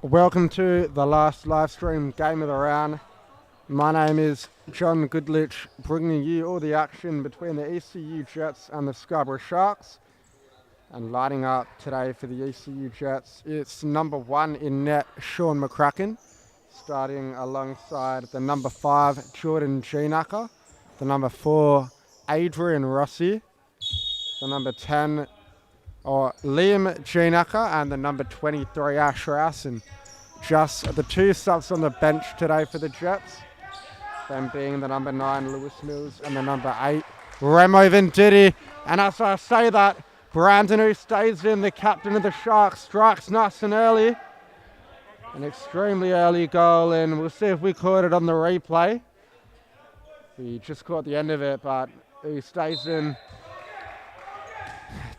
Welcome to the last live stream game of the round. My name is John Goodlich, bringing you all the action between the ECU Jets and the Scarborough Sharks. And lighting up today for the ECU Jets, it's number 1 in net, Sean McCracken, starting alongside the number 5, Jordan Geenacker, the number 4, Adrian Rossi, the number 10, Liam Geenacker, and the number 23, Ash Rouse. And just the 2 subs on the bench today for the Jets, them being the number 9, Lewis Mills, and the number 8, Remo Venditti. And as I say that, Brandon, who stays in, the captain of the Sharks, strikes nice and early. An extremely early goal, and we'll see if we caught it on the replay. We just caught the end of it, but he stays in.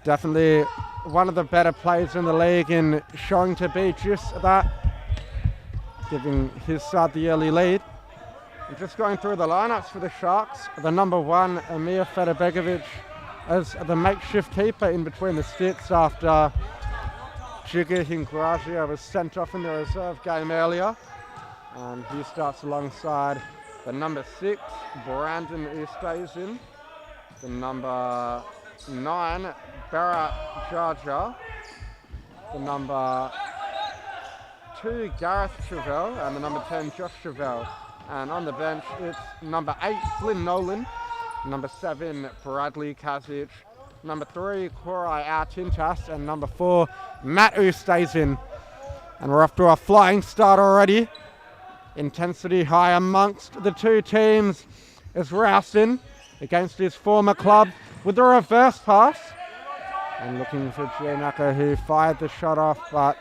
Definitely one of the better players in the league and showing to be just that, giving his side the early lead. And just going through the lineups for the Sharks, the number 1, Emir Federbegovic, as the makeshift keeper in between the sticks after Jigga Hingragia was sent off in the reserve game earlier. And he starts alongside the number 6, Brandon, who stays in, the number 9, Barra Jarja, the number 2, Gareth Chevelle, and the number 10, Josh Chevelle. And on the bench, it's number 8, Flynn Nolan, number 7, Bradley Kazic, number 3, Korai Artintas, and number 4, Matt, who stays in. And we're off to a flying start already. Intensity high amongst the 2 teams as Rowson against his former club with a reverse pass. And looking for Geenacker, who fired the shot off, but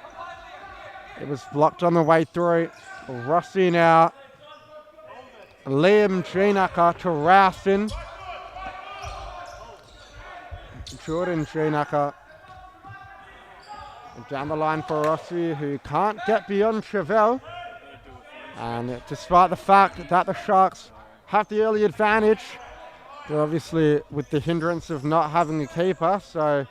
it was blocked on the way through. Rossi now. Liam Geenacker to Rowson. Jordan Geenacker down the line for Rossi, who can't get beyond Chevelle. And despite the fact that the Sharks have the early advantage, they're obviously with the hindrance of not having a keeper, so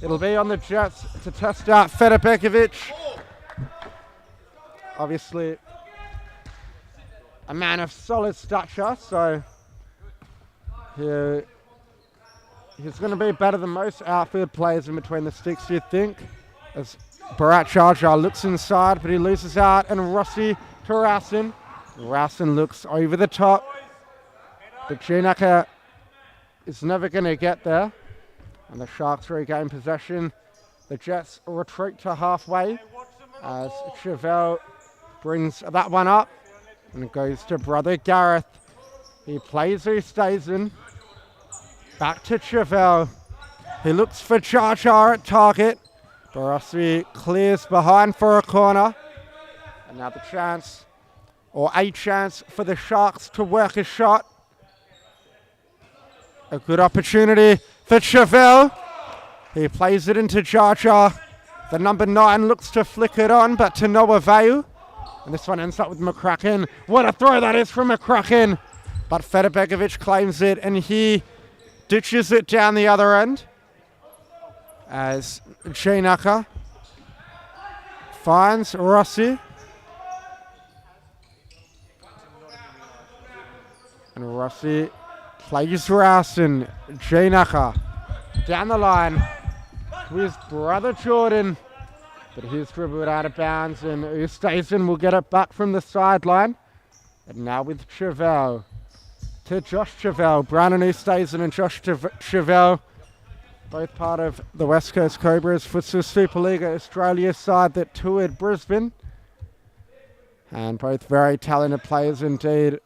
it'll be on the Jets to test out Federbegovic. Obviously a man of solid stature, so he's going to be better than most outfield players in between the sticks, you'd think. As Barat Jarjar looks inside, but he loses out, and Rossi to Rowson. Rowson looks over the top, but Geenacker is never going to get there. And the Sharks regain possession. The Jets retreat to halfway as Chevelle brings that one up. And it goes to brother Gareth. He plays, who stays in. Back to Chevelle. He looks for Jar Jar at target. Barossi clears behind for a corner. Another chance, or a chance for the Sharks to work a shot. A good opportunity for Chevelle. He plays it into Jar Jar. The number 9 looks to flick it on, but to no avail. And this one ends up with McCracken. What a throw that is from McCracken. But Federbegovic claims it, and he ditches it down the other end. As Geenacker finds Rossi. And Rossi plays Rowson. Geenacker down the line to his brother Jordan. But he's dribbled out of bounds, and Ustason will get it back from the sideline. And now with Chevelle to Josh Chevelle. Brandon Ustason and Josh Chevelle, both part of the West Coast Cobras futsal Supa-Liga Australia side that toured Brisbane. And both very talented players indeed.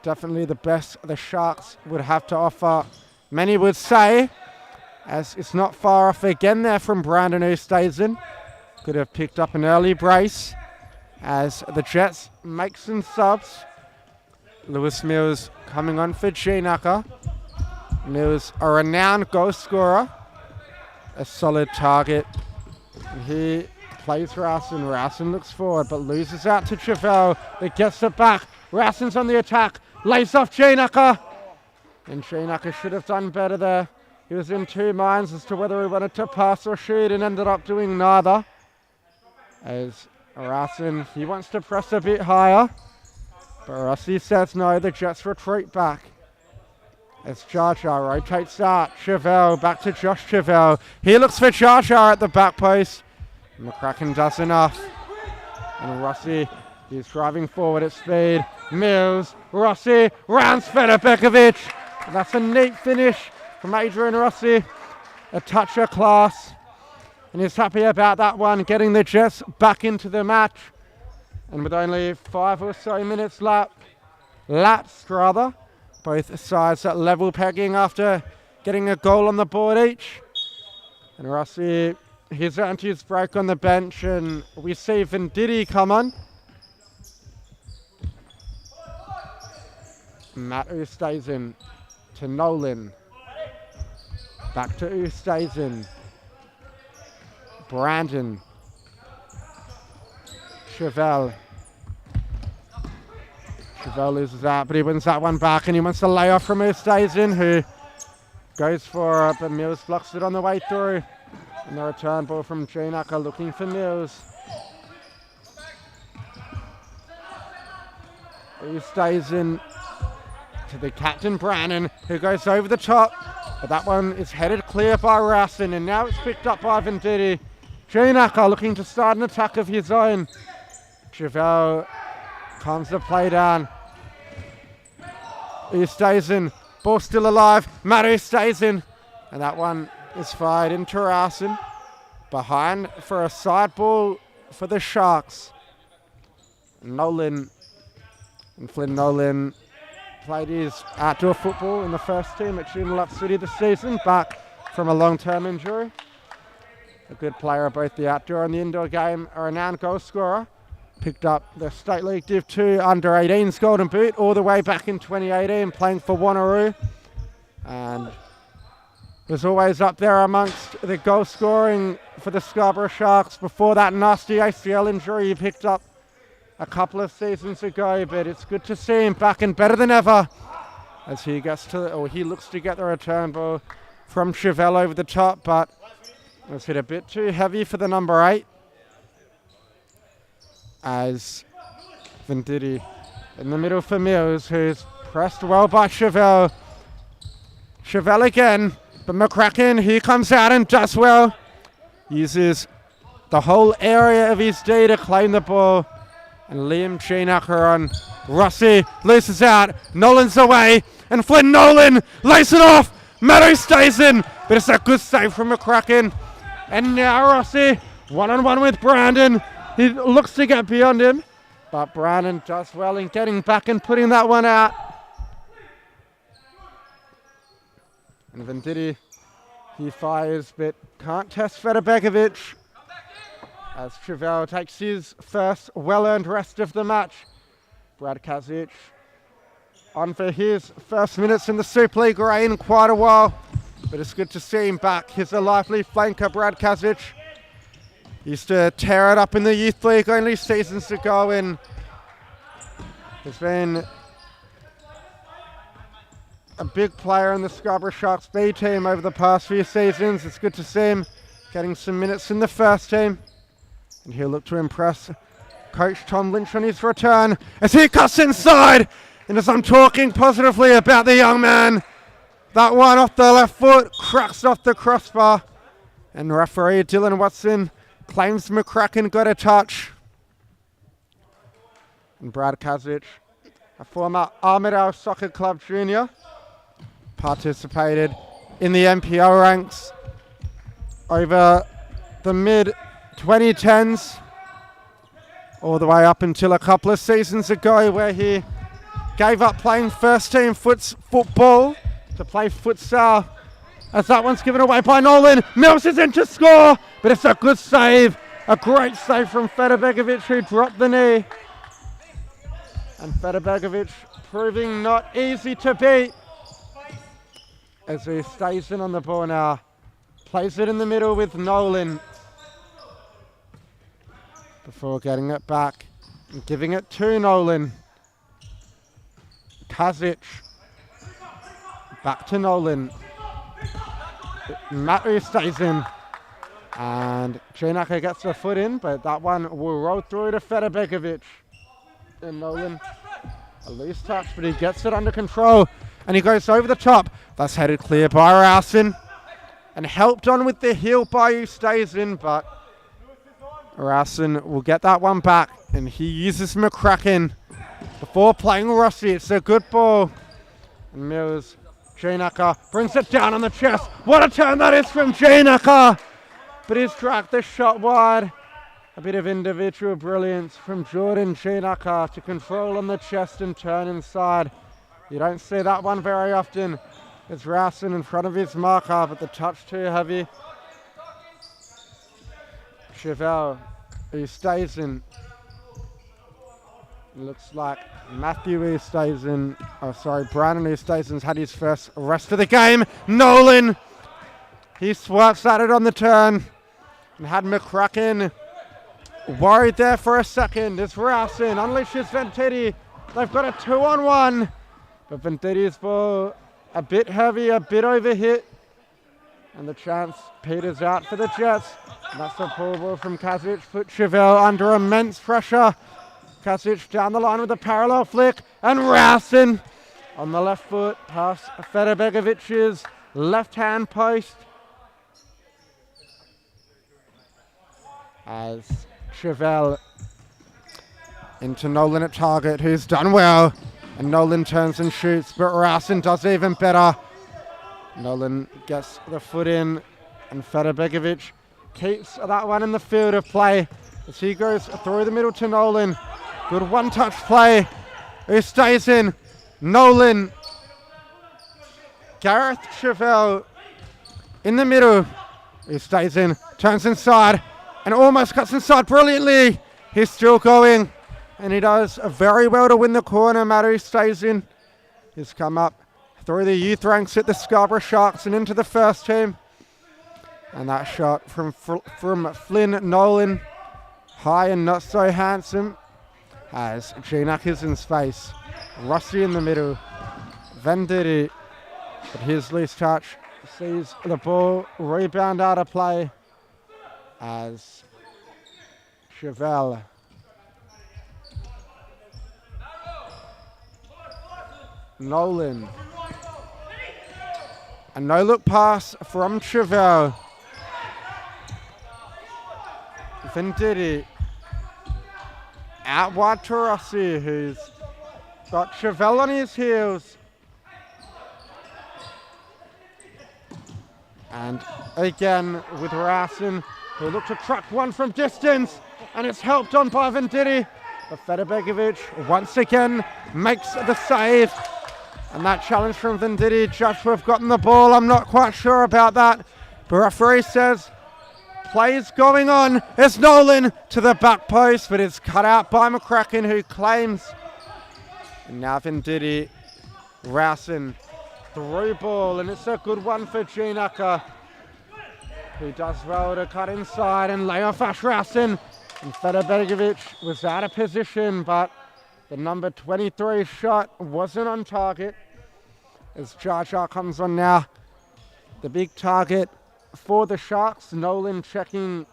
Definitely the best the Sharks would have to offer, many would say, as it's not far off again there from Brandon Ustason. Could have picked up an early brace as the Jets make some subs. Lewis Mills coming on for Geenacker. Mills, a renowned goal scorer, a solid target. And he plays Rowson. Rowson looks forward but loses out to Chevelle. It gets it back. Rowson's on the attack. Lays off Geenacker. And Geenacker should have done better there. He was in 2 minds as to whether he wanted to pass or shoot and ended up doing neither. As Rasin, he wants to press a bit higher. But Rossi says no, the Jets retreat back. As Jar Jar rotates out. Chevelle back to Josh Chevelle. He looks for Jar Jar at the back post. McCracken does enough. And Rossi, he's driving forward at speed. Mills, Rossi, rounds Federbekovic. That's a neat finish from Adrian Rossi. A touch of class. And he's happy about that one, getting the Jets back into the match. And with only 5 or so minutes lapsed, both sides at level pegging after getting a goal on the board each. And Rossi, he's earned his break on the bench, and we see Venditti come on. Matt Oosthuizen to Nolan. Back to Oosthuizen. Brandon. Chevelle. Chevelle loses that, but he wins that one back, and he wants a layoff from Oosthuizen, who goes for it, but Mills blocks it on the way through. And the return ball from Ginacker looking for Mills. Oosthuizen to the captain Brannon, who goes over the top, but that one is headed clear by Rasin, and now it's picked up by Venditti. Ginacker looking to start an attack of his own. Chevelle calms the play down. Oosthuizen, ball still alive. Matt Oosthuizen, and that one is fired into Rasin. Behind for a side ball for the Sharks. Nolan and Flynn Nolan played his outdoor football in the first team at Joondalup City this season, back from a long-term injury. A good player of both the outdoor and the indoor game, a renowned goal scorer. Picked up the State League Div 2 Under-18's Golden Boot all the way back in 2018, playing for Wanneroo. And was always up there amongst the goal scoring for the Scarborough Sharks before that nasty ACL injury he picked up a couple of seasons ago. But it's good to see him back and better than ever as he gets to, or he looks to get the return ball from Chevelle over the top, but it was hit a bit too heavy for the number 8. As Venditti in the middle for Mills, who's pressed well by Chevelle. Chevelle again, but McCracken, he comes out and does well. Uses the whole area of his D to claim the ball. And Liam Ginacker on Rossi, loses out, Nolan's away, and Flynn Nolan lays it off. Matt Oosthuizen, but it's a good save from McCracken. And now Rossi, one-on-one with Brandon. He looks to get beyond him, but Brandon does well in getting back and putting that one out. And Venditti, he fires, but can't test Federbekovic. As Chevelle takes his first well-earned rest of the match. Brad Kazic on for his first minutes in the Supa-Liga in quite a while, but it's good to see him back. He's a lively flanker, Brad Kazic. Used to tear it up in the youth league only seasons ago, and has been a big player in the Scarborough Sharks B team over the past few seasons. It's good to see him getting some minutes in the first team, and he'll look to impress Coach Tom Lynch on his return as he cuts inside. And as I'm talking positively about the young man, that one off the left foot cracks off the crossbar, and referee Dylan Watson claims McCracken got a touch. And Brad Kazic, a former Armidale Soccer Club junior, participated in the NPL ranks over the mid-2010s, all the way up until a couple of seasons ago, where he gave up playing first team football to play futsal. As that one's given away by Nolan. Mills is in to score, but it's a good save. A great save from Federbekovic, who dropped the knee. And Federbekovic proving not easy to beat as he stays in on the ball now. Plays it in the middle with Nolan before getting it back and giving it to Nolan. Kazic back to Nolan. Matt Oosthuizen, And Ginaka gets the foot in, but that one will roll through to Federbegovic. And Nolan, a loose touch, but he gets it under control. And he goes over the top. That's headed clear by Rausen. And helped on with the heel by who stays in, but Rausen will get that one back. And he uses McCracken before playing Rossi. It's a good ball. And Mills, Ginaka brings it down on the chest. What a turn that is from Ginaka! But he's tracked the shot wide. A bit of individual brilliance from Jordan Ginaka to control on the chest and turn inside. You don't see that one very often. It's Rausen in front of his marker, but the touch too heavy. Chevelle, who stays in. Looks like Matthew who stays in. Oh, sorry, Brandon who stays in's had his first arrest of the game. Nolan, he swats at it on the turn. And had McCracken worried there for a second. It's Rausen, unleashes Venditti. They've got a 2-on-1. But Venditti's ball a bit heavy, a bit overhit. And the chance peters out for the Jets. And that's a pull ball from Kazic. Put Chevelle under immense pressure. Kazic down the line with a parallel flick. And Rausen on the left foot past Federbegovic's left-hand post. As Chevelle into Nolan at target, who's done well. And Nolan turns and shoots, but Rausen does even better. Nolan gets the foot in, and Federbegovic keeps that one in the field of play as he goes through the middle to Nolan. Good one-touch play. Who stays in? Nolan. Gareth Chevelle in the middle. Who stays in, turns inside, and almost cuts inside brilliantly. He's still going, and he does very well to win the corner. Matty stays in. He's come up through the youth ranks at the Scarborough Sharks and into the first team. And that shot from Flynn Nolan, high and not so handsome, has Ginaka's in space. Rossi in the middle. Venditti, but his loose touch sees the ball rebound out of play as Chevelle Nolan. A no-look pass from Chevelle. Venditti out wide to Rossi, who's got Chevelle on his heels. And again with Rausen, who looked to truck one from distance, and it's helped on by Venditti. But Federbegovic once again makes the save. And that challenge from Venditti, judged to have gotten the ball. I'm not quite sure about that. But referee says plays going on. It's Nolan to the back post, but it's cut out by McCracken, who claims. And now Venditti, Rausen, through ball, and it's a good one for Ginaka, who does well to cut inside and lay off Ash Rausen. And Federbegovic was out of position, but the number 23 shot wasn't on target. As Jar Jar comes on now, the big target for the Sharks. Nolan checking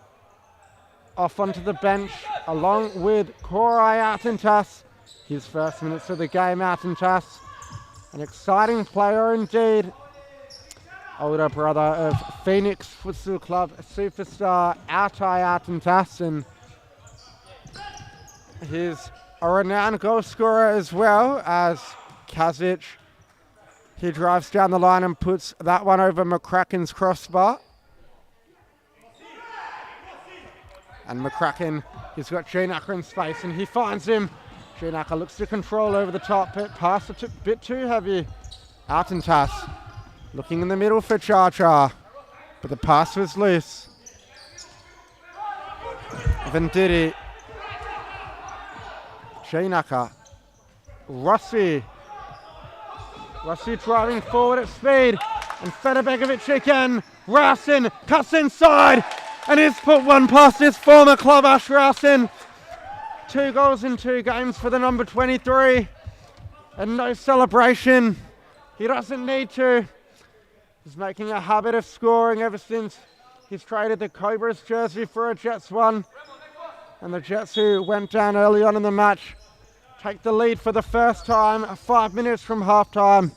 off onto the bench along with Korai Artentas. His first minutes of the game, Artentas. An exciting player indeed. Older brother of Phoenix Futsal Club superstar Altai Artentas, and he's a renowned goal scorer as well as Kazic. He drives down the line and puts that one over McCracken's crossbar. And McCracken, he's got Ginaka in space and he finds him. Ginaka looks to control over the top, but pass a bit too heavy. Artentas looking in the middle for Jar Jar, but the pass was loose. Venditti. Ginaka. Rossi driving forward at speed. And Federbegovic again. Rausen cuts inside. And he's put one past his former club, Ash Rausen. 2 goals in 2 games for the number 23. And no celebration. He doesn't need to. He's making a habit of scoring ever since He's traded the Cobras jersey for a Jets one. And the Jets, who went down early on in the match, take the lead for the first time, 5 minutes from halftime.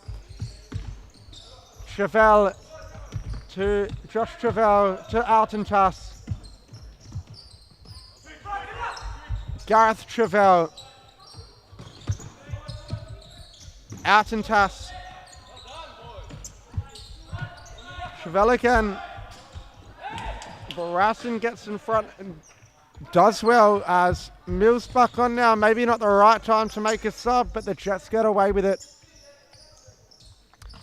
Chevelle to Josh Chevelle to Altentas. Gareth Chevelle. Altentas. Chevelle again. Barassin gets in front and does well as Mills back on now. Maybe not the right time to make a sub, but the Jets get away with it.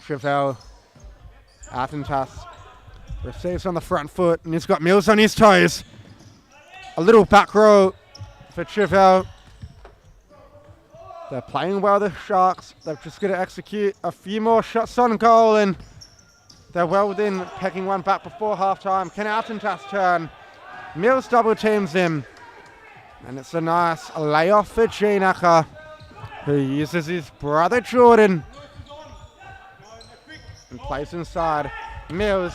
Chevelle. Altentas receives on the front foot and he's got Mills on his toes. A little back row for Chevelle. They're playing well, the Sharks. They've just got to execute a few more shots on goal and they're well within pecking one back before halftime. Can Altentas turn? Mills double teams him. And it's a nice layoff for Geenacker, who uses his brother Jordan and plays inside. Mills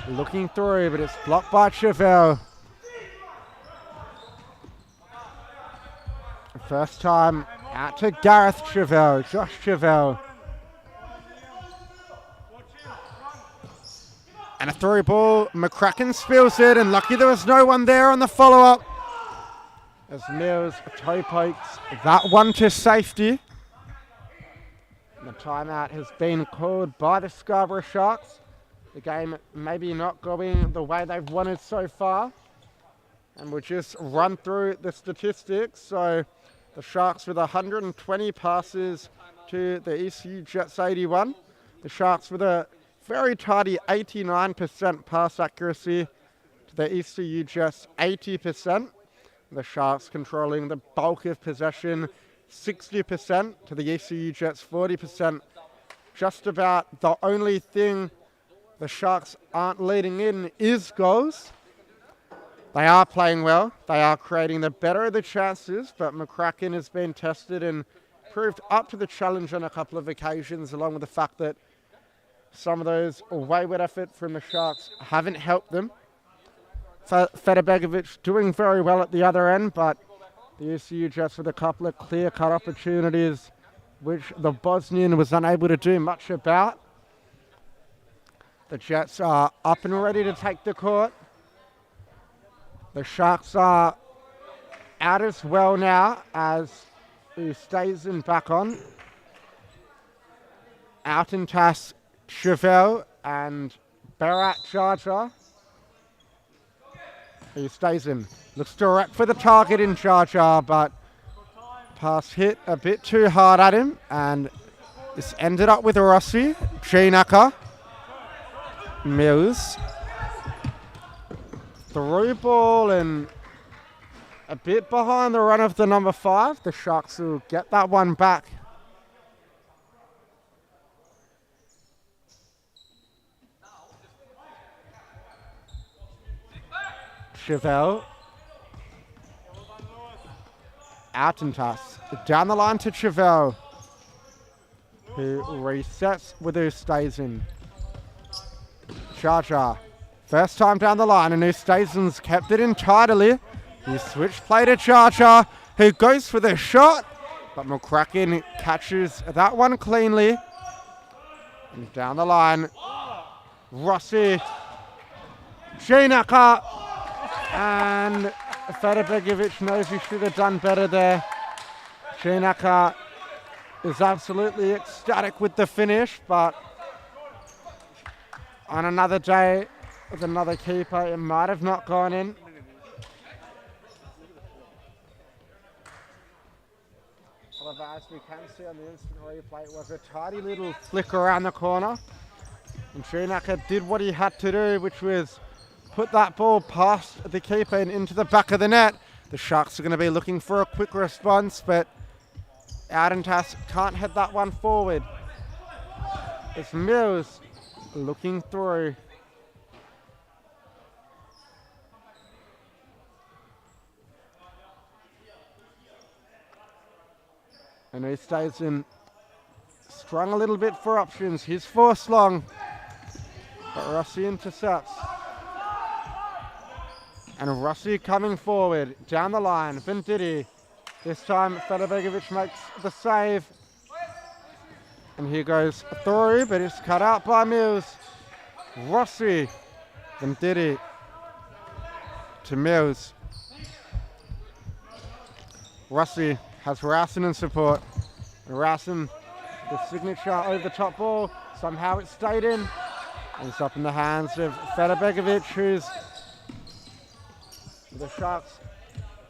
looking through, but it's blocked by Chevelle. First time out to Gareth Chevelle, Josh Chevelle. And a through ball, McCracken spills it, and lucky there was no one there on the follow-up. As Mills toe pokes that one to safety. And the timeout has been called by the Scarborough Sharks. The game maybe not going the way they've wanted so far. And we'll just run through the statistics. So the Sharks with 120 passes to the ECU Jets 81. The Sharks with a very tidy 89% pass accuracy to the ECU Jets 80%. The Sharks controlling the bulk of possession 60% to the ECU Jets 40%. Just about the only thing the Sharks aren't leading in is goals. They are playing well. They are creating the better of the chances, but McCracken has been tested and proved up to the challenge on a couple of occasions, along with the fact that some of those wayward effort from the Sharks haven't helped them. Federbegovic doing very well at the other end, but the ECU Jets with a couple of clear-cut opportunities, which the Bosnian was unable to do much about. The Jets are up and ready to take the court. The Sharks are out as well now as he stays in back on. Altentas, Chevelle and Barat Jarjar. He stays in. Looks direct for the target in Jarjar, but pass hit a bit too hard at him. And this ended up with Rossi, Geenacker, Mills. Through ball and a bit behind the run of the number 5. The Sharks will get that one back. Chevelle. Altentas. Down the line to Chevelle, who resets with who stays in. Jarjar. First time down the line, and Ustazen's kept it in tidily. He switched play to Jarjar, who goes for the shot, but McCracken catches that one cleanly. And down the line, Rossi, Geenacker, and Federbegovic knows he should have done better there. Geenacker is absolutely ecstatic with the finish, but on another day with another keeper, it might have not gone in. However, as we can see on the instant replay, it was a tidy little flick around the corner. And Geenacker did what he had to do, which was put that ball past the keeper and into the back of the net. The Sharks are going to be looking for a quick response, but Altentas can't head that one forward. It's Mills looking through. And he stays in, strung a little bit for options. He's forced long, but Rossi intercepts. And Rossi coming forward, down the line, Venditti. This time Federbegovic makes the save. And here goes through, but it's cut out by Mills. Rossi, Venditti to Mills. Rossi has Rausen in support. Rausen, the signature over the top ball. Somehow it stayed in. And it's up in the hands of Federbegovic, who's the Sharks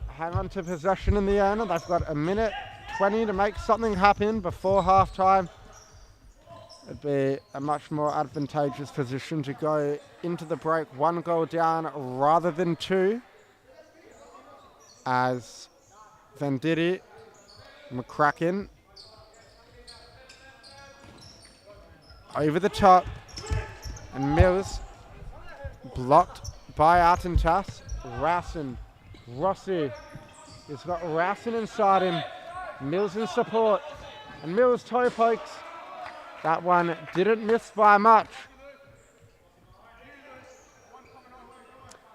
hang on to possession in the end. They've got a minute 20 to make something happen before halftime. It'd be a much more advantageous position to go into the break 1 goal down rather than 2. As Venditti, McCracken over the top, and Mills blocked by Artentas. Rausen, Rossi, he's got Rausen inside him. Mills in support, and Mills toe pokes. That one didn't miss by much.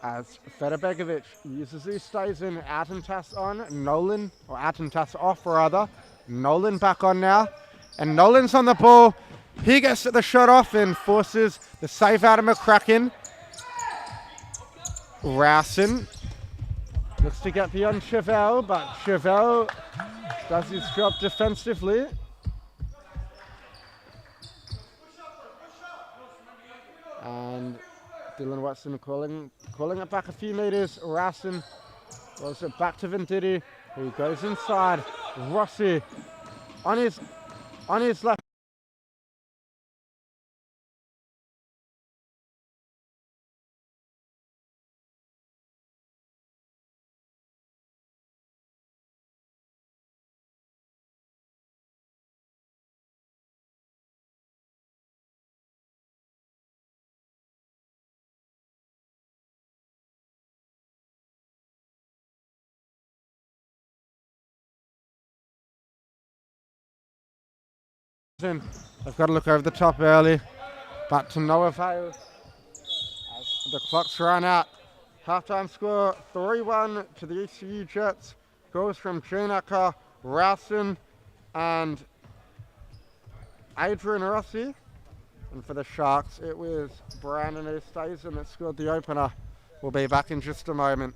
As Federbegovic uses his stays in, Artentas on, Nolan, or Artentas off rather. Nolan back on now, and Nolan's on the ball. He gets the shot off and forces the save out of McCracken. Rausen looks to get beyond Chevelle, but Chevelle does his job defensively. And Dylan Watson calling it back a few meters. Rausen rolls it back to Venditti, who goes inside. Rossi on his left. They've got to look over the top early, but to no avail as the clock's run out. Halftime score 3-1 to the ECU Jets. Goals from Ginaker, Rausen and Adrian Rossi. And for the Sharks, it was Brandon Easthuizen that scored the opener. We'll be back in just a moment.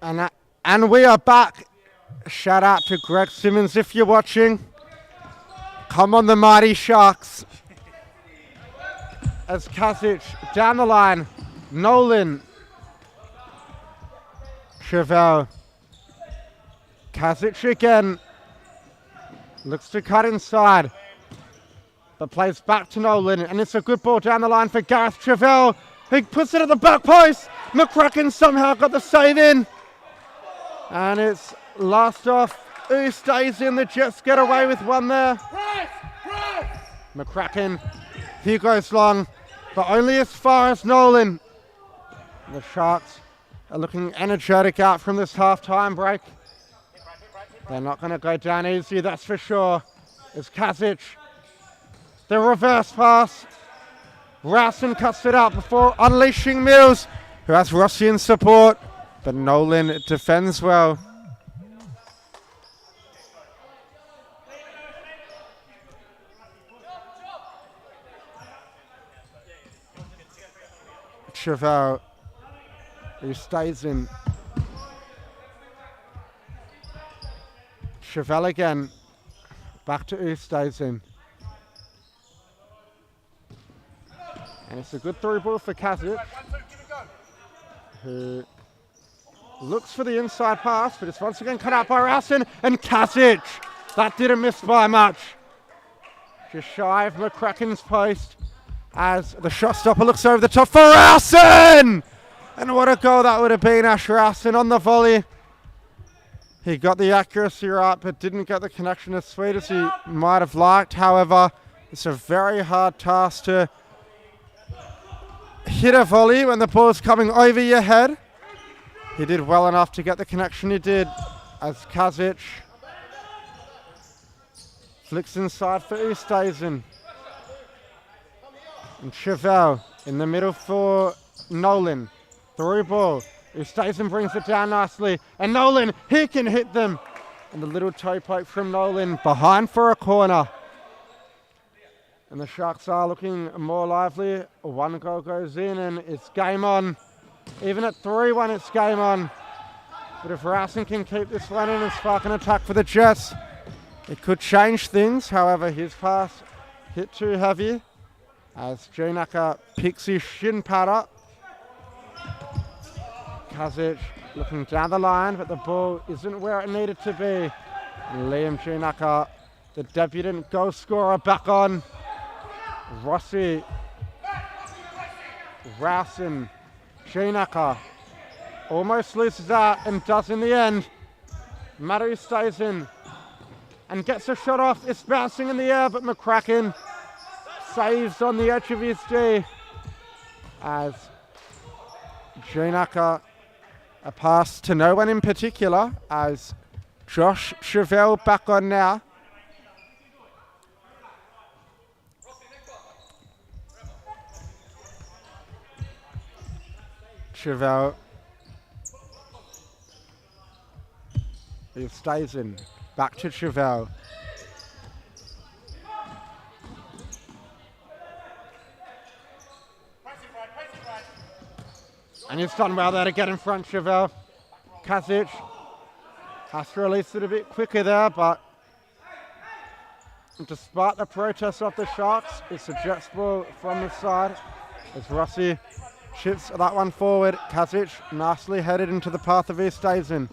And we are back. Shout out to Greg Simmons if you're watching. Come on, the mighty Sharks. As Kasic down the line. Nolan. Chevelle. Kasic again. Looks to cut inside. But plays back to Nolan. And it's a good ball down the line for Gareth Chevelle. He puts it at the back post. McCracken somehow got the save in. And it's last off. Who stays in? The Jets get away with one there. McCracken. He goes long. But only as far as Nolan. The Sharks are looking energetic out from this half-time break. They're not going to go down easy, that's for sure. It's Kasic. The reverse pass. Rowson cuts it out before unleashing Mills, who has Rossi in support. But Nolan defends well. Chevelle, who stays in. Chevelle again. Back to Ustazen. And it's a good through ball for Kasic, who looks for the inside pass, but it's once again cut out by Rowson. And Kasic, that didn't miss by much. Just shy of McCracken's post as the shot stopper looks over the top for Rowson! And what a goal that would have been, Ash Rowson on the volley. He got the accuracy right, but didn't get the connection as sweet as he might have liked. However, it's a very hard task to hit a volley when the ball's coming over your head. He did well enough to get the connection he did as Kasic flicks inside for Ustazen. And Chevelle in the middle for Nolan. Through ball. Ustazen brings it down nicely. And Nolan, he can hit them. And the little toe poke from Nolan behind for a corner. And the Sharks are looking more lively. One goal goes in and it's game on. Even at 3-1, it's game on. But if Rowson can keep this one in and spark an attack for the Jets, it could change things. However, his pass hit too heavy as Janaka picks his shin pad up. Kasic looking down the line, but the ball isn't where it needed to be. And Liam Janaka, the debutant goal scorer, back on. Rossi, Rowson, Janaka almost loses out and does in the end. Madu stays in and gets a shot off. It's bouncing in the air, but McCracken saves on the edge of his D as Janaka, a pass to no one in particular, as Josh Chevelle back on now. Chevelle, he stays in, back to Chevelle. And he's done well there to get in front, Chevelle. Kasic has to release it a bit quicker there, but despite the protest of the Sharks, it's a Jets ball from the side as Rossi shifts that one forward. Kasic nicely headed into the path of Ustazen.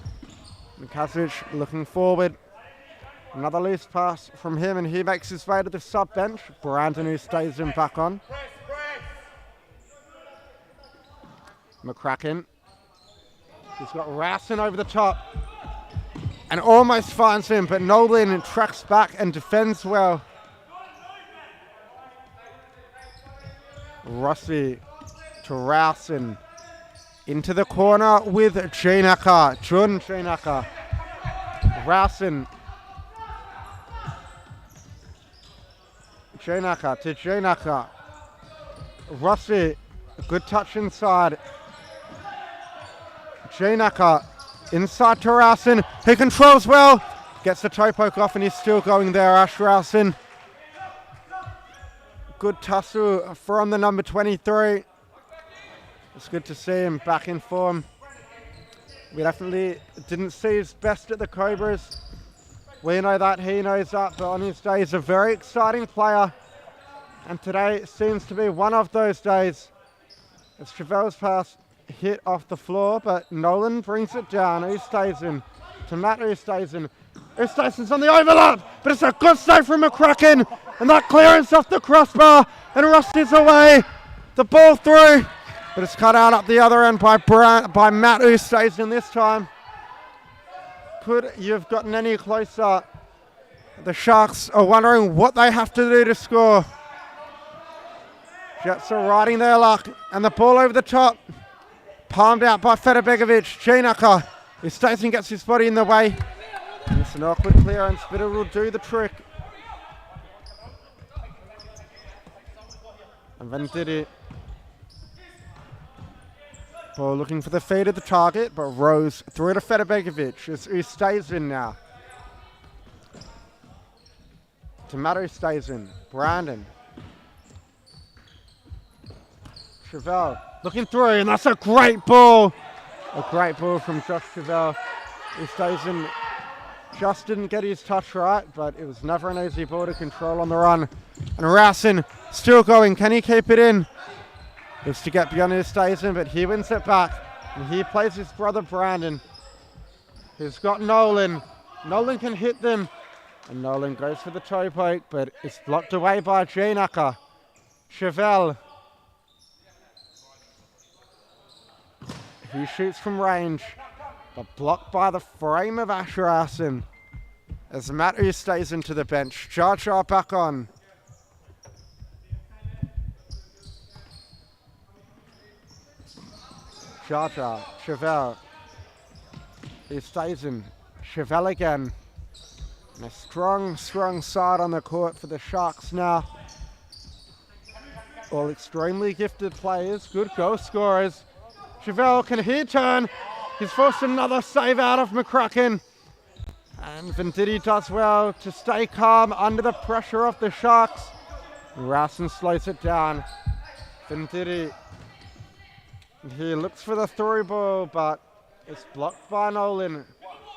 And Kasic looking forward. Another loose pass from him, and he makes his way to the sub bench. Brandon Ustazen back on. McCracken. He's got Rowson over the top and almost finds him, but Nolan tracks back and defends well. Rossi to Rowson. Into the corner with Janaka. Jun Janaka. Rowson. Janaka to Janaka. Rossi. A good touch inside. Janaka inside to Rowson. He controls well. Gets the toe poke off and he's still going there, Ash Rowson. Good tussle from the number 23. It's good to see him back in form. We definitely didn't see his best at the Cobras. We know that, he knows that, but on his day he's a very exciting player. And today seems to be one of those days. As Chevelle's pass hit off the floor, but Nolan brings it down. Oosthuizen to Matt Oosthuizen. Oosthuizen's on the overlap, but it's a good save from McCracken. And that clearance off the crossbar, and Rusty's away. The ball through, but it's cut out up the other end by Matt Oosthuizen this time. Could you have gotten any closer? The Sharks are wondering what they have to do to score. Jets are riding their luck, and the ball over the top. Palmed out by Federbegovic. Chinaka. Oosthuizen gets his body in the way. And it's an awkward clearance, but it will do the trick. And Venditti. Ball looking for the feed of the target, but Rose through to Federbegovic. It's Oosthuizen now. To Matt Oosthuizen. Brandon. Chevelle looking through, and that's a great ball. A great ball from Josh Chevelle. Oosthuizen just didn't get his touch right, but it was never an easy ball to control on the run. And Rowson still going. Can he keep it in? Looks to get beyond Oosthuizen, but he wins it back. And he plays his brother Brandon, who's got Nolan. Nolan can hit them. And Nolan goes for the toe poke, but it's blocked away by Chinaka. Chevelle. He shoots from range, but blocked by the frame of Asherasen as Matt Oosthuizen to the bench. Jar Jar back on. Jar Jar, Chevelle, Oosthuizen, Chevelle again. And a strong side on the court for the Sharks now. All extremely gifted players, good goal scorers. Chevelle, can he turn? He's forced another save out of McCracken. And Venditti does well to stay calm under the pressure of the Sharks. Rowson slows it down. Venditti, he looks for the through ball, but it's blocked by Nolan.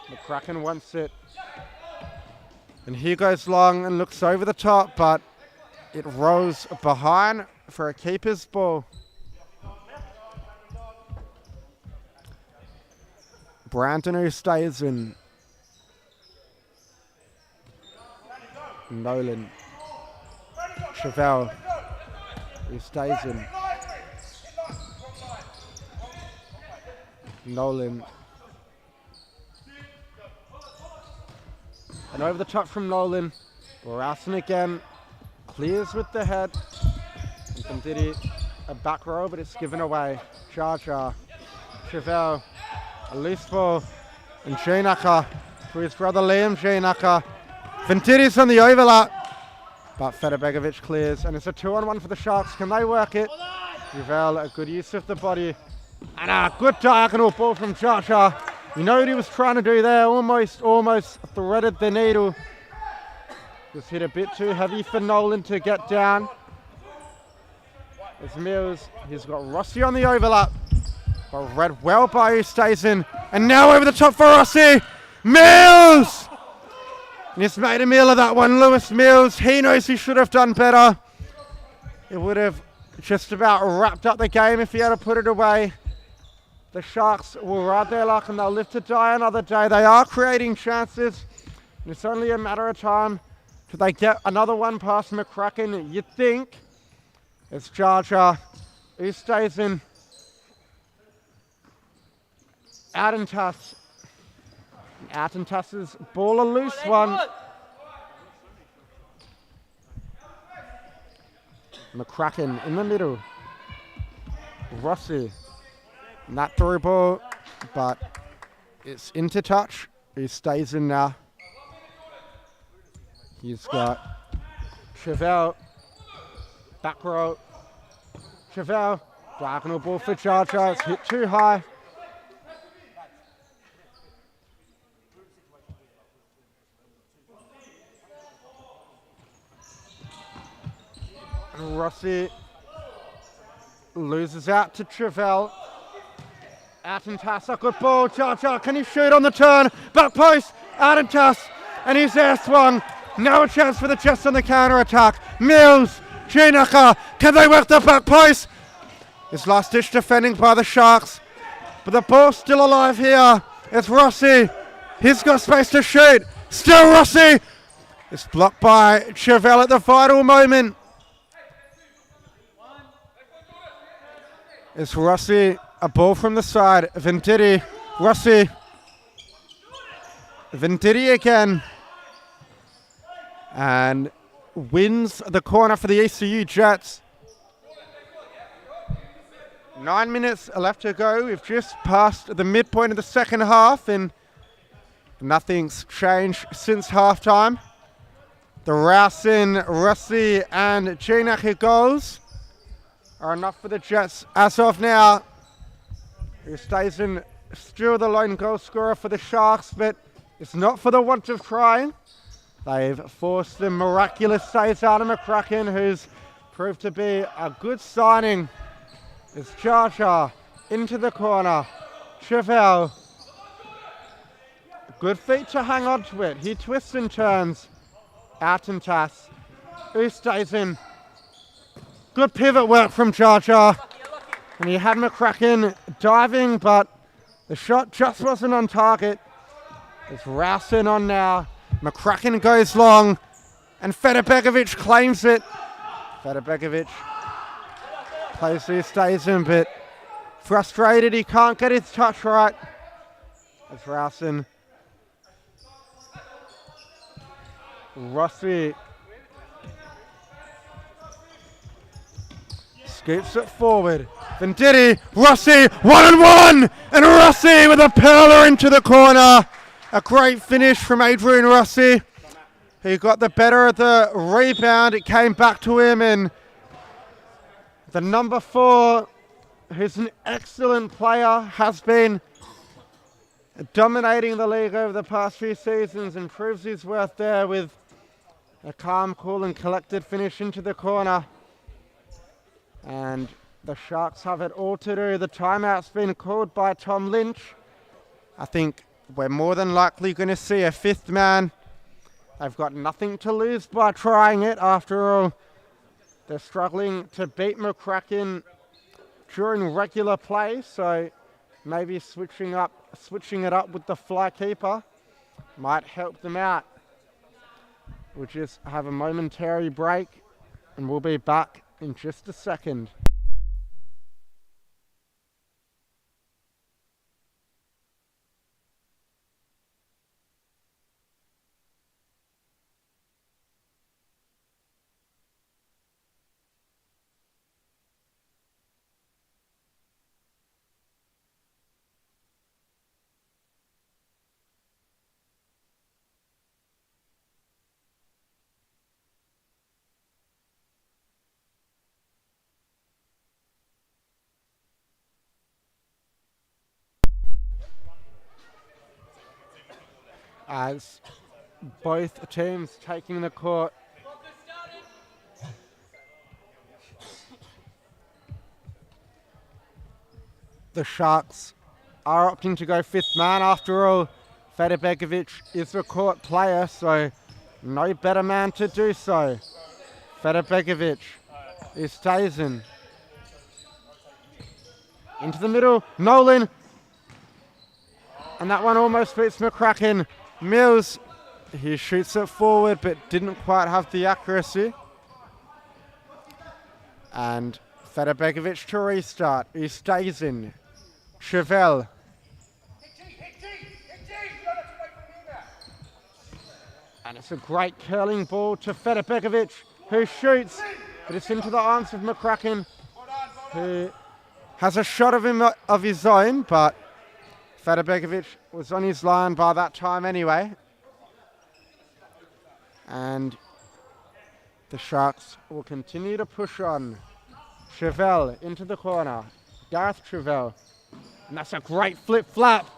McCracken wants it. And he goes long and looks over the top, but it rolls behind for a keeper's ball. Brandon Oosthuizen. Nolan. Chevelle. Oosthuizen. Nolan. And over the top from Nolan. Rowson again. Clears with the head. And Venditti a back row, but it's given away. Jar Jar. Chevelle. A loose ball, and Chinaka to his brother Liam Chinaka. Ventitti's on the overlap, but Federbegovic clears, and it's a 2-on-1 for the Sharks. Can they work it? Revelle, a good use of the body, and a good diagonal ball from Jar Jar. You know what he was trying to do there, almost threaded the needle. Just hit a bit too heavy for Nolan to get down. There's Mills, he's got Rossi on the overlap. But read well by Oosthuizen. And now over the top for Rossi. Mills! And he's made a meal of that one. Lewis Mills, he knows he should have done better. It would have just about wrapped up the game if he had to put it away. The Sharks will ride their luck and they'll live to die another day. They are creating chances. And it's only a matter of time till they get another one past McCracken. You'd think. It's Jar Jar. Oosthuizen. Outentas's ball, a loose one. McCracken in the middle. Rossi. And that through ball, but it's into touch. He stays in now. He's got Chevelle. Back row. Chevelle. Diagonal ball for Jar Jar. It's hit too high. Rossi loses out to Chevelle. Atentas, a good ball. Jar, can he shoot on the turn? Back post, Atentas, and he's there swung. Now a chance for the Jets on the counter attack. Mills, Chinaka, can they work the back post? It's last ditch defending by the Sharks, but the ball's still alive here. It's Rossi. He's got space to shoot. Still Rossi. It's blocked by Chevelle at the vital moment. It's Rossi. A ball from the side. Venditti. Rossi. Venditti again. And wins the corner for the ECU Jets. 9 minutes left to go. We've just passed the midpoint of the second half and nothing's changed since halftime. The Rausen, Rossi and Chinaki goals are enough for the Jets as of now. Ustazen still the lone goal scorer for the Sharks, but it's not for the want of trying. They've forced the miraculous saves out of McCracken, who's proved to be a good signing. It's Jar into the corner. Chevelle. Good feet to hang on to it. He twists and turns. Atentas. Ustazen. Good pivot work from Jar. And he had McCracken diving, but the shot just wasn't on target. It's Rausen on now. McCracken goes long, and Federbegovic claims it. Federbegovic plays Ustazen, but frustrated he can't get his touch right. It's Rausen. Rossi scoops it forward. Venditti, Rossi, 1-on-1! And Rossi with a pearler into the corner. A great finish from Adrian Rossi. He got the better of the rebound. It came back to him, and the number 4, who's an excellent player, has been dominating the league over the past few seasons and proves his worth there with a calm, cool and collected finish into the corner. And the Sharks have it all to do. The timeout's been called by Tom Lynch. I think we're more than likely going to see a 5th man. They've got nothing to lose by trying it. After all, they're struggling to beat McCracken during regular play, so maybe switching it up with the fly keeper might help them out. We'll just have a momentary break and we'll be back in just a second. As both teams taking the court. The Sharks are opting to go 5th man. After all, Federbegovic is the court player, so no better man to do so. Federbegovic is Ustazen. Into the middle, Nolan. And that one almost beats McCracken. Mills, he shoots it forward but didn't quite have the accuracy. And Federbegovic to restart. Ustazen. Chevelle. And it's a great curling ball to Federbegovic, who shoots, but it's into the arms of McCracken, who has a shot of his own, but Federbegovic was on his line by that time anyway. And the Sharks will continue to push on. Chevelle into the corner. Gareth Chevelle. And that's a great flip-flap.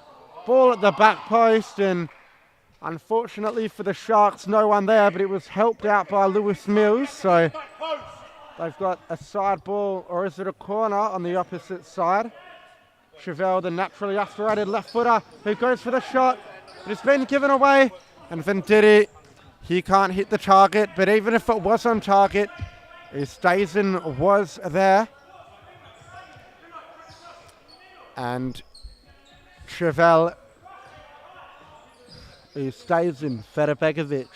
Ball at the back post, and unfortunately for the Sharks, no one there, but it was helped out by Lewis Mills. So they've got a side ball, or is it a corner on the opposite side? Chevelle, the naturally aspirated left footer, who goes for the shot. It's been given away, and Venditti, he can't hit the target, but even if it was on target, Stazen was there. And Chevelle, Stazen, Federbegovic.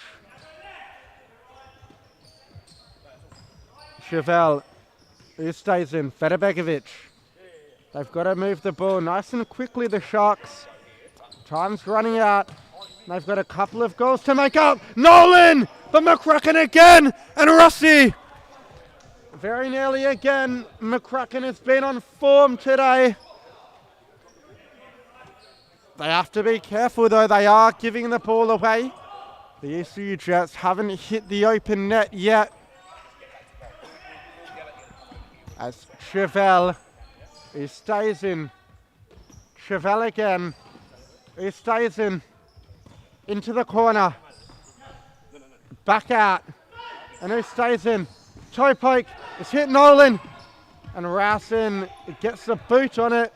Chevelle, Stazen, Federbegovic. They've got to move the ball nice and quickly, the Sharks. Time's running out. They've got a couple of goals to make up. Nolan! But McCracken again! And Rossi! Very nearly again. McCracken has been on form today. They have to be careful though. They are giving the ball away. The ECU Jets haven't hit the open net yet. As Chevelle, he stays in. Chevelle again. He stays in. Into the corner. Back out. And he stays in. Toe poke. It's hit Nolan. And Rousen gets the boot on it.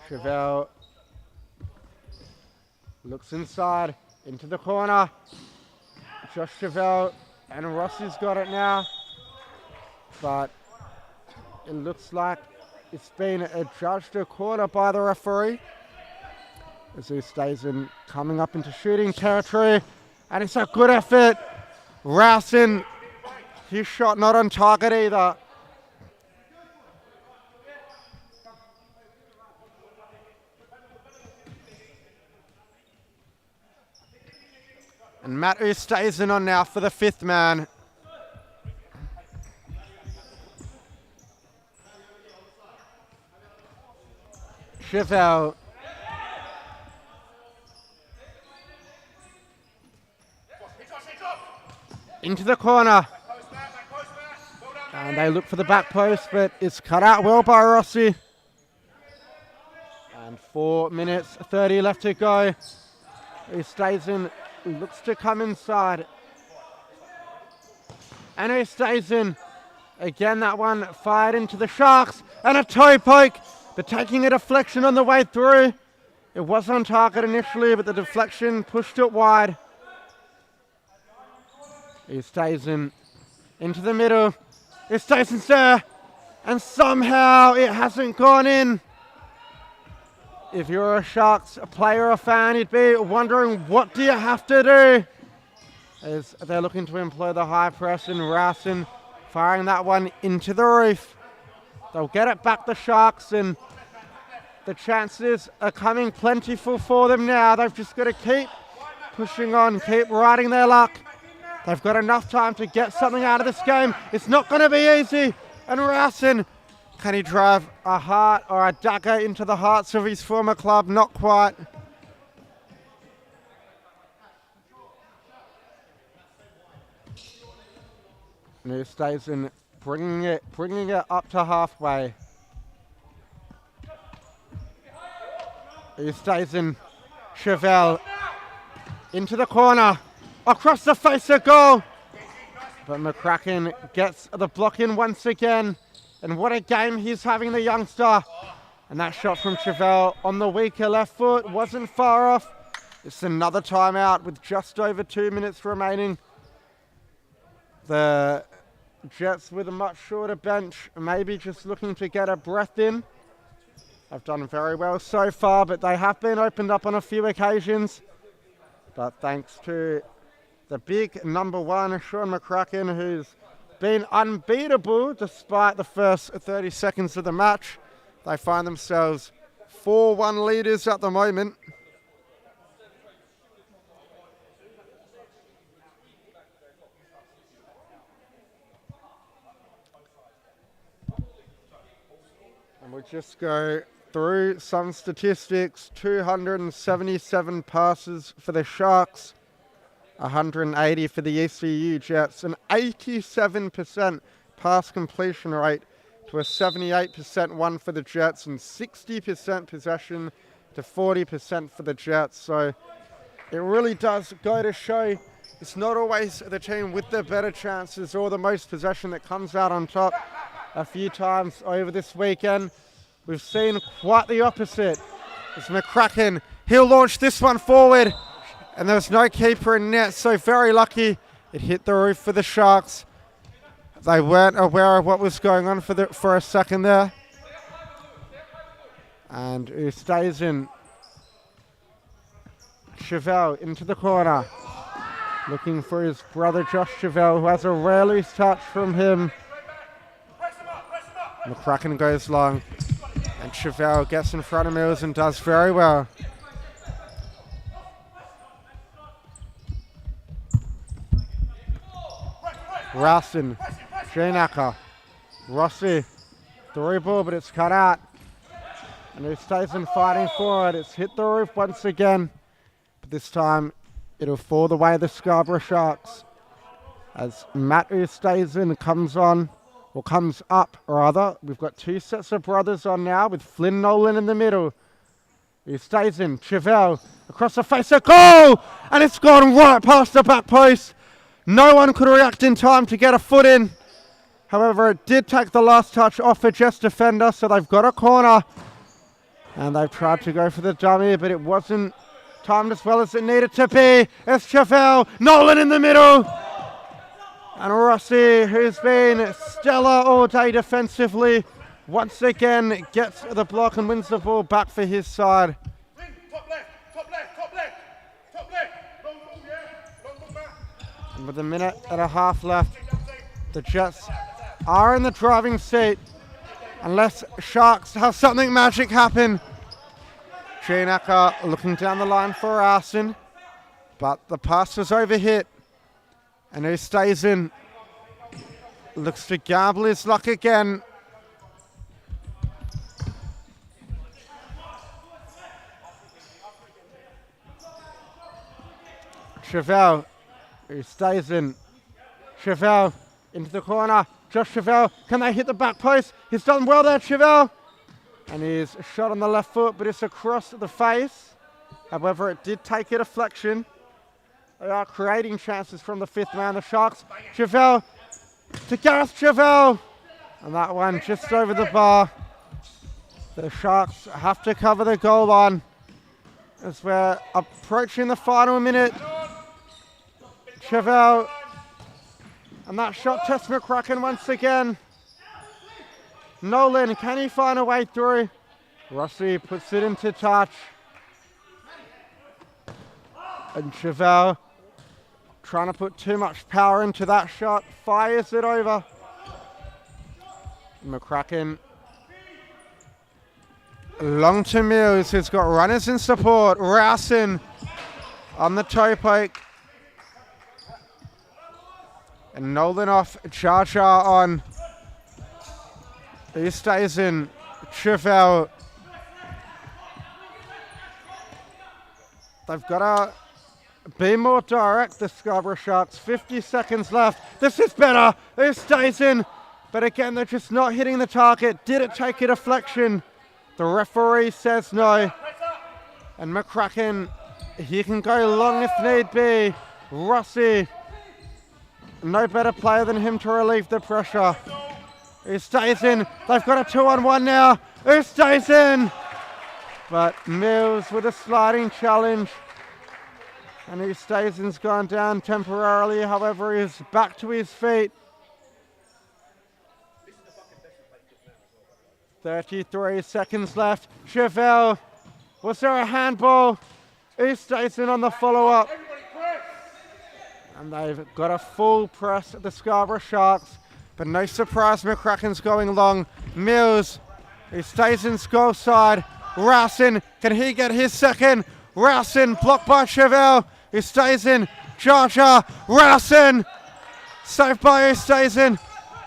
Chevelle looks inside. Into the corner. Josh Chevelle. And Rossi's got it now. But it looks like it's been adjudged a corner by the referee. As he stays in, coming up into shooting territory. And it's a good effort. Rousen, his shot not on target either. And Matt stays in on now for the fifth man. Chevelle. Into the corner. And they look for the back post, but it's cut out well by Rossi. And 4 minutes 30 left to go. He stays in, looks to come inside. And he stays in. Again, that one fired into the Sharks. And a toe poke, but taking a deflection on the way through. It was on target initially, but the deflection pushed it wide. He stays in, into the middle. He stays in there, and somehow it hasn't gone in. If you're a Sharks player or fan, you'd be wondering, what do you have to do? As they're looking to employ the high press, and Rousen firing that one into the roof. They'll get it back, the Sharks, and the chances are coming plentiful for them now. They've just got to keep pushing on, keep riding their luck. They've got enough time to get something out of this game. It's not going to be easy. And Rousen, can he drive a heart or a dagger into the hearts of his former club? Not quite. And he stays in, bringing it up to halfway. He stays in. Chevelle into the corner. Across the face of goal. But McCracken gets the block in once again. And what a game he's having, the youngster. And that shot from Chevelle on the weaker left foot wasn't far off. It's another timeout with just over 2 minutes remaining. The Jets with a much shorter bench, maybe just looking to get a breath in. They've done very well so far, but they have been opened up on a few occasions. But thanks to the big number one, Sean McCracken, who's been unbeatable despite the first 30 seconds of the match. They find themselves 4-1 leaders at the moment. And we'll just go through some statistics. 277 passes for the Sharks. 180 for the ECU Jets, an 87% pass completion rate to a 78% one for the Jets, and 60% possession to 40% for the Jets. So it really does go to show it's not always the team with the better chances or the most possession that comes out on top. A few times over this weekend, we've seen quite the opposite. As McCracken, he'll launch this one forward, and there was no keeper in net, so very lucky it hit the roof for the Sharks. They weren't aware of what was going on for a second there. And who stays in? Chevelle into the corner. Looking for his brother Josh Chevelle, who has a rare loose touch from him. McCracken goes long. And Chevelle gets in front of Mills and does very well. Ralston, Janacker, Rossi, through ball, but it's cut out. And he stays in fighting forward. It's hit the roof once again. But this time, it'll fall the way of the Scarborough Sharks. As Matt Ustazen comes up rather. We've got two sets of brothers on now with Flynn Nolan in the middle. Ustazen, Chevelle, across the face, a goal! And it's gone right past the back post. No one could react in time to get a foot in. However, it did take the last touch off a Jets defender, so they've got a corner. And they've tried to go for the dummy, but it wasn't timed as well as it needed to be. It's Chevelle, Nolan in the middle. And Rossi, who's been stellar all day defensively, once again gets the block and wins the ball back for his side. Top left, top left, top left, top left. Long ball, yeah. Long ball back. And with a minute and a half left, the Jets are in the driving seat. Unless Sharks have something magic happen. Janacker looking down the line for Arson, but the pass was overhit. And who stays in? Looks to gamble his luck again. Chevelle, who stays in? Chevelle into the corner. Josh Chevelle, can they hit the back post? He's done well there, Chevelle. And he's shot on the left foot, but it's across the face. However, it did take a deflection. They are creating chances from the fifth man, the Sharks. Chevelle to Gareth Chevelle. And that one just over the bar. The Sharks have to cover the goal line as we're approaching the final minute. Chevelle. And that shot tests McCracken once again. Nolan, can he find a way through? Rossi puts it into touch. And Chevelle, trying to put too much power into that shot, fires it over. McCracken. Long to Mills, who's got runners in support. Rowson on the toe poke. And Nolan off, Jar Jar on. He stays in, Chevelle. They've got to be more direct, the Scarborough Sharks. 50 seconds left. This is better. He stays in. But again, they're just not hitting the target. Did it take a deflection? The referee says no. And McCracken, he can go long if need be. Rossi. No better player than him to relieve the pressure. Who stays in? They've got a 2-on-1 now. Who stays in? But Mills with a sliding challenge. And who stays in's gone down temporarily. However, he's back to his feet. 33 seconds left. Chevelle. Was there a handball? Who stays in on the follow-up? And they've got a full press at the Scarborough Sharks. But no surprise, McCracken's going long. Mills, who stays in goal side. Rowson, can he get his second? Rowson, blocked by Chevelle, who stays in. Jar Jar, Rowson, saved by who stays in.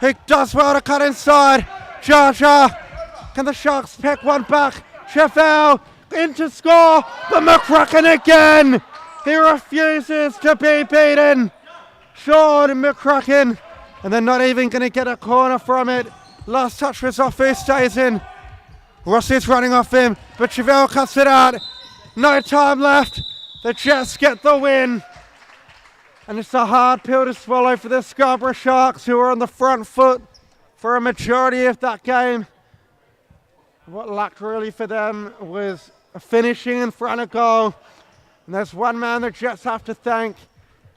He does well to cut inside. Jar Jar, can the Sharks pick one back? Chevelle, in to score, but McCracken again. He refuses to be beaten. Sean McCracken, and they're not even going to get a corner from it. Last touch was off, who stays in. Rossi's running off him, but Chevelle cuts it out. No time left. The Jets get the win. And it's a hard pill to swallow for the Scarborough Sharks, who are on the front foot for a majority of that game. What lacked really for them was finishing in front of goal. And there's one man the Jets have to thank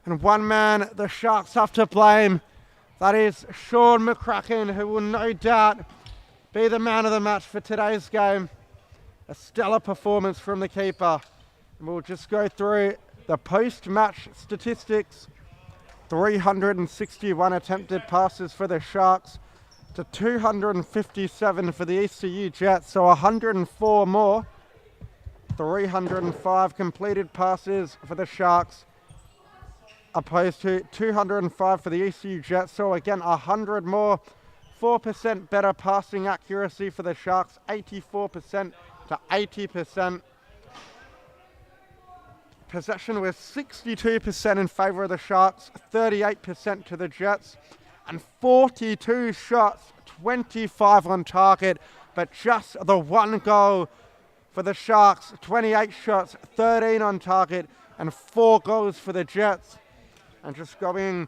and one man the Sharks have to blame. That is Sean McCracken, who will no doubt be the man of the match for today's game. A stellar performance from the keeper. And we'll just go through the post-match statistics. 361 attempted passes for the Sharks to 257 for the ECU Jets, so 104 more. 305 completed passes for the Sharks opposed to 205 for the ECU Jets, so again 100 more. 4% better passing accuracy for the Sharks, 84% to 80%. Possession was 62% in favour of the Sharks, 38% to the Jets, and 42 shots, 25 on target, but just the one goal for the Sharks, 28 shots, 13 on target, and 4 goals for the Jets. And just going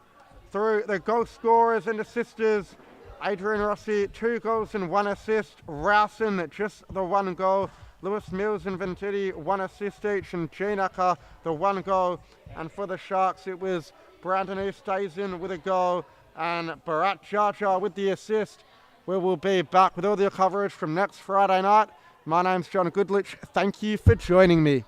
through the goal scorers and assisters, Adrian Rossi, 2 goals and 1 assist. Rowson, just the 1 goal. Lewis Mills and Ventiti, 1 assist each, and Gene Acker, the 1 goal. And for the Sharks, it was Brandon Easthuizen with a goal and Bharat Jaja with the assist. We will be back with all the coverage from next Friday night. My name's John Goodlich. Thank you for joining me.